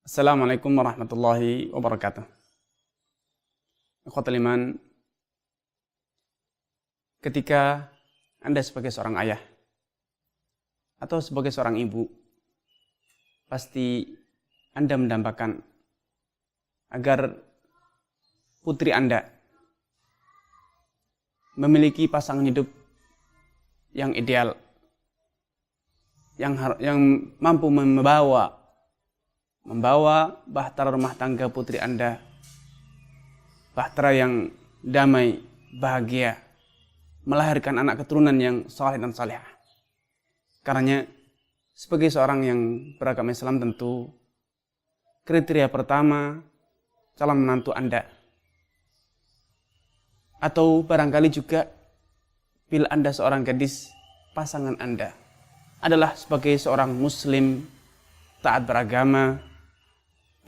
Assalamualaikum warahmatullahi wabarakatuh. Ikhwatul iman, ketika Anda sebagai seorang ayah atau sebagai seorang ibu, pasti Anda mendambakan agar putri Anda memiliki pasangan hidup yang ideal, yang mampu membawa bahtera rumah tangga putri Anda, bahtera yang damai, bahagia, melahirkan anak keturunan yang saleh dan salihah. Karenanya, sebagai seorang yang beragama Islam tentu, kriteria pertama, calon menantu Anda. Atau barangkali juga, bila Anda seorang gadis, pasangan Anda adalah sebagai seorang muslim, taat beragama,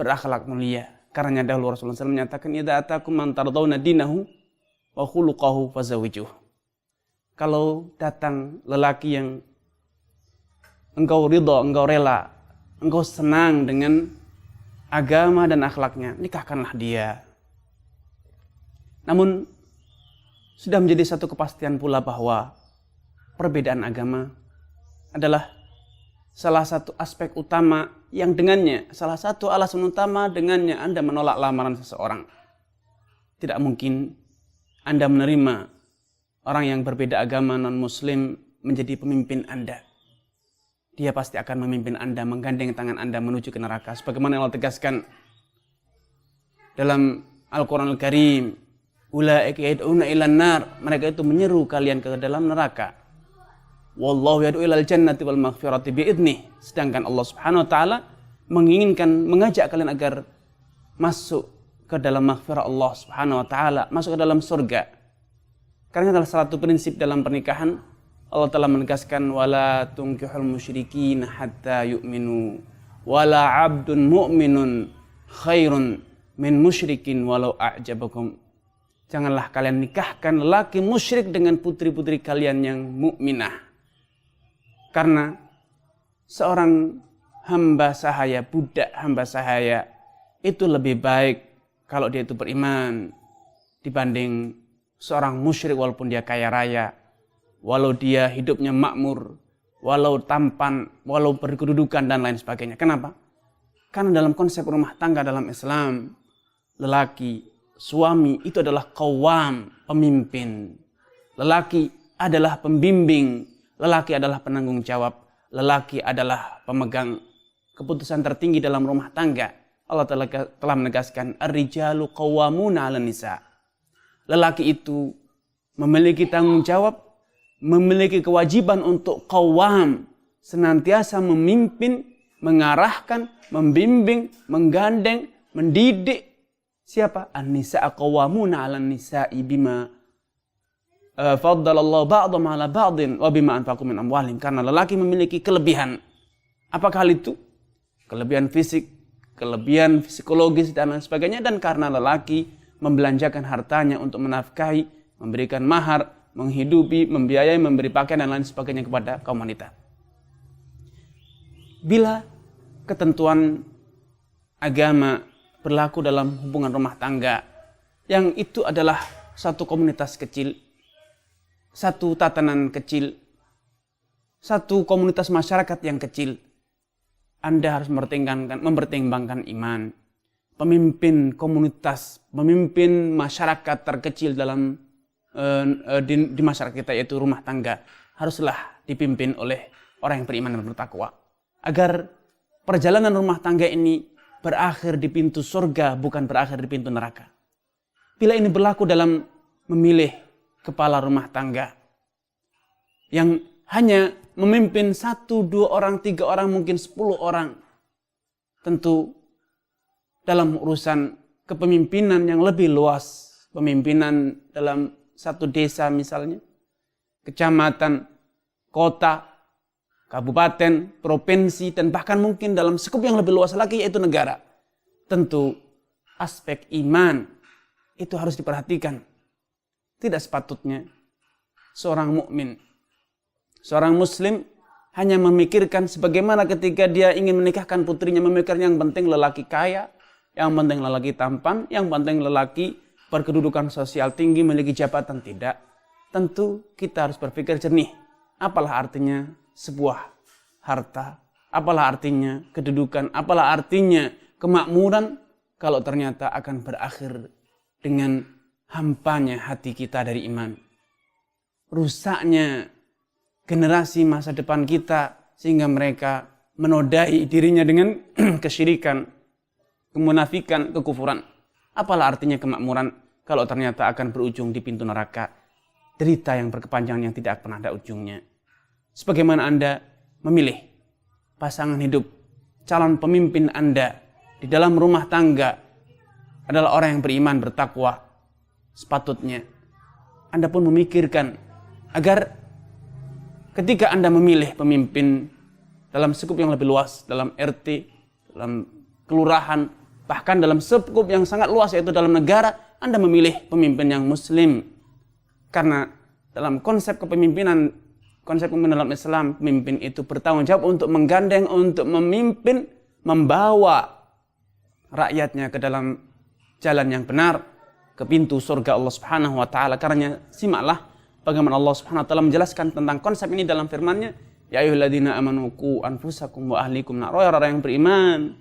berakhlak mulia. Karena dahulu Rasulullah SAW menyatakan, "Idza atakum man tardawna dinahu wa khuluquhu fazawijuh." Kalau datang lelaki yang engkau ridha, engkau rela, engkau senang dengan agama dan akhlaknya, nikahkanlah dia. Namun sudah menjadi satu kepastian pula bahwa perbedaan agama adalah salah satu aspek utama yang dengannya, salah satu alasan utama dengannya Anda menolak lamaran seseorang. Tidak mungkin Anda menerima orang yang berbeda agama non-muslim menjadi pemimpin Anda. Dia pasti akan memimpin Anda, menggandeng tangan Anda menuju ke neraka. Sebagaimana Allah tegaskan dalam Al-Quran Al-Karim, "Ulaika yad'una ilan nar." Mereka itu menyeru kalian ke dalam neraka. Wallahu yad'u ilal jannati wal maghfirati bi'idnih. Sedangkan Allah Subhanahu wa taala menginginkan mengajak kalian agar masuk ke dalam maghfirah Allah Subhanahu wa taala, masuk ke dalam surga. Karena adalah satu prinsip dalam pernikahan. Allah telah menegaskan wala tunkihul musyrikin hatta yu'minu wala 'abdun mu'minun khairun min musyrikin walau a'jabakum. Janganlah kalian nikahkan lelaki musyrik dengan putri-putri kalian yang mukminah. Karena seorang hamba sahaya, budak hamba sahaya, itu lebih baik kalau dia itu beriman dibanding seorang musyrik walaupun dia kaya raya, walau dia hidupnya makmur, walau tampan, walau berkedudukan dan lain sebagainya. Kenapa? Karena dalam konsep rumah tangga dalam Islam, lelaki, suami itu adalah qawwam, pemimpin. Lelaki adalah pembimbing. Lelaki adalah penanggung jawab. Lelaki adalah pemegang keputusan tertinggi dalam rumah tangga. Allah telah menegaskan, "Ar-rijalu qawwamuna 'alan nisa." Lelaki itu memiliki tanggung jawab, memiliki kewajiban untuk qawwam, senantiasa memimpin, mengarahkan, membimbing, menggandeng, mendidik. Siapa? An-nisa qawwamuna 'alan nisa'i bima faddalallahu ba'dhum 'ala ba'dhin wa bima anfaqu min amwalihim. Karena lelaki memiliki kelebihan. Apakah hal itu? Kelebihan fisik, kelebihan psikologis dan lain sebagainya. Dan karena lelaki membelanjakan hartanya untuk menafkahi, memberikan mahar, menghidupi, membiayai, memberi pakaian dan lain sebagainya kepada kaum wanita. Bila ketentuan agama berlaku dalam hubungan rumah tangga, yang itu adalah satu komunitas kecil, satu tatanan kecil, satu komunitas masyarakat yang kecil, Anda harus mempertimbangkan iman. Pemimpin komunitas, pemimpin masyarakat terkecil dalam di masyarakat kita, yaitu rumah tangga, haruslah dipimpin oleh orang yang beriman dan bertakwa. Agar perjalanan rumah tangga ini berakhir di pintu surga, bukan berakhir di pintu neraka. Bila ini berlaku dalam memilih kepala rumah tangga yang hanya memimpin 1, 2 orang, 3 orang, mungkin 10 orang. Tentu dalam urusan kepemimpinan yang lebih luas, pemimpinan dalam satu desa misalnya, kecamatan, kota, kabupaten, provinsi, dan bahkan mungkin dalam skup yang lebih luas lagi yaitu negara. Tentu aspek iman itu harus diperhatikan. Tidak sepatutnya seorang mukmin, seorang muslim hanya memikirkan sebagaimana ketika dia ingin menikahkan putrinya, memikirkan yang penting lelaki kaya, yang penting lelaki tampan, yang penting lelaki berkedudukan sosial tinggi, memiliki jabatan. Tidak. Tentu kita harus berpikir jernih. Apalah artinya sebuah harta, apalah artinya kedudukan, apalah artinya kemakmuran kalau ternyata akan berakhir dengan hampanya hati kita dari iman. Rusaknya generasi masa depan kita sehingga mereka menodai dirinya dengan kesyirikan, kemunafikan, kekufuran. Apalah artinya kemakmuran kalau ternyata akan berujung di pintu neraka, derita yang berkepanjangan yang tidak pernah ada ujungnya. Sebagaimana Anda memilih pasangan hidup, calon pemimpin Anda di dalam rumah tangga adalah orang yang beriman, bertakwa, sepatutnya Anda pun memikirkan agar ketika Anda memilih pemimpin dalam skup yang lebih luas, dalam RT, dalam kelurahan, bahkan dalam skup yang sangat luas yaitu dalam negara, Anda memilih pemimpin yang muslim. Karena dalam konsep kepemimpinan, konsep pemimpin dalam Islam, pemimpin itu bertanggung jawab untuk menggandeng, untuk memimpin, membawa rakyatnya ke dalam jalan yang benar, ke pintu surga Allah Subhanahu wa taala. Karena simaklah bagaimana Allah Subhanahu wa taala menjelaskan tentang konsep ini dalam firman-Nya, ya ayyuhalladzina amanu qu anfusakum wa ahlikum nar. Orang yang beriman,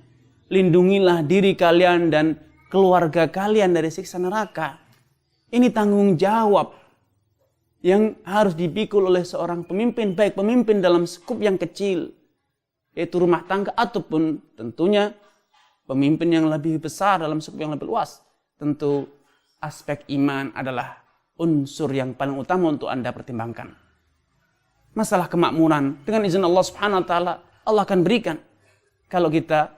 lindungilah diri kalian dan keluarga kalian dari siksa neraka. Ini tanggung jawab yang harus dipikul oleh seorang pemimpin, baik pemimpin dalam skup yang kecil, yaitu rumah tangga, ataupun tentunya pemimpin yang lebih besar dalam skup yang lebih luas. Tentu aspek iman adalah unsur yang paling utama untuk Anda pertimbangkan. Masalah kemakmuran, dengan izin Allah Subhanahu wa taala, Allah akan berikan. Kalau kita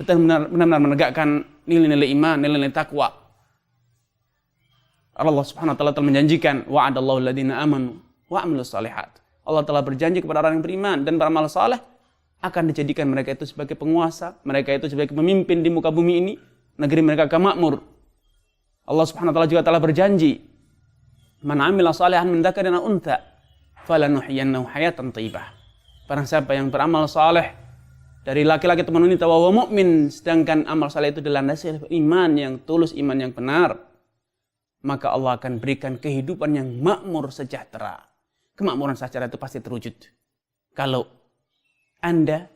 benar-benar menegakkan nilai-nilai iman, nilai-nilai takwa. Allah Subhanahu wa taala telah menjanjikan, wa'adallahu alladziina aamanu wa 'amilus shalihat. Allah telah berjanji kepada orang yang beriman dan beramal saleh akan dijadikan mereka itu sebagai penguasa, mereka itu sebagai pemimpin di muka bumi ini, negeri mereka akan makmur. Allah Subhanahu wa taala juga telah berjanji, man 'amila shalihan min dzakarin aw untha falanuhyiyannahu hayatan thayyibah. Barang siapa yang beramal saleh dari laki-laki atau wanita wa huwa mukmin, sedangkan amal saleh itu dilandasi oleh iman yang tulus, iman yang benar, maka Allah akan berikan kehidupan yang makmur sejahtera. Kemakmuran sejahtera itu pasti terwujud kalau Anda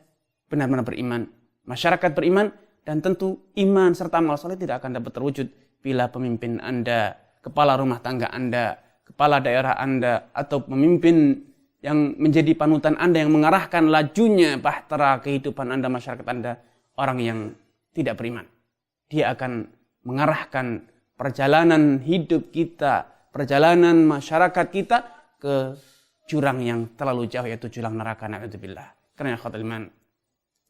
benar-benar beriman, masyarakat beriman, dan tentu iman serta amal saleh tidak akan dapat terwujud bila pemimpin Anda, kepala rumah tangga Anda, kepala daerah Anda, atau pemimpin yang menjadi panutan Anda, yang mengarahkan lajunya bahtera kehidupan Anda, masyarakat Anda, orang yang tidak beriman. Dia akan mengarahkan perjalanan hidup kita, perjalanan masyarakat kita ke jurang yang terlalu jauh, yaitu jurang neraka, na'udzubillah. Karena ikhwatul iman,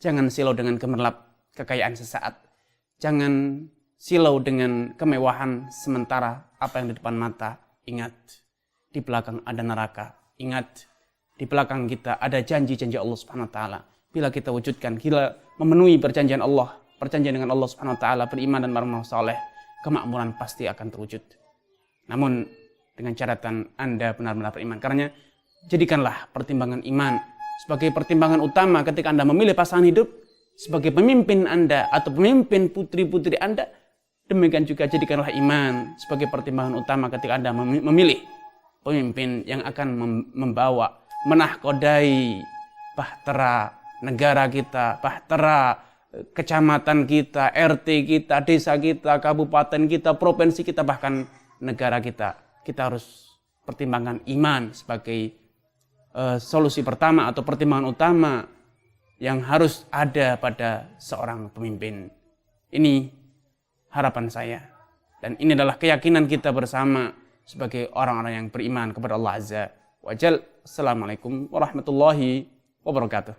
jangan silau dengan gemerlap kekayaan sesaat. Jangan silau dengan kemewahan sementara apa yang di depan mata. Ingat, di belakang ada neraka. Ingat, di belakang kita ada janji-janji Allah Subhanahu wa taala. Bila kita wujudkan, kita memenuhi perjanjian Allah, perjanjian dengan Allah Subhanahu wa taala, beriman dan beramal saleh, kemakmuran pasti akan terwujud. Namun dengan catatan Anda benar-benar beriman. Karena jadikanlah pertimbangan iman sebagai pertimbangan utama ketika Anda memilih pasangan hidup, sebagai pemimpin Anda atau pemimpin putri-putri Anda. Demikian juga jadikanlah iman sebagai pertimbangan utama ketika Anda memilih pemimpin yang akan membawa, menahkodai bahtera negara kita, bahtera kecamatan kita, RT kita, desa kita, kabupaten kita, provinsi kita, bahkan negara kita. Kita harus pertimbangkan iman sebagai solusi pertama atau pertimbangan utama yang harus ada pada seorang pemimpin. Ini harapan saya. Dan ini adalah keyakinan kita bersama sebagai orang-orang yang beriman kepada Allah Azza wa Jalla. Assalamualaikum warahmatullahi wabarakatuh.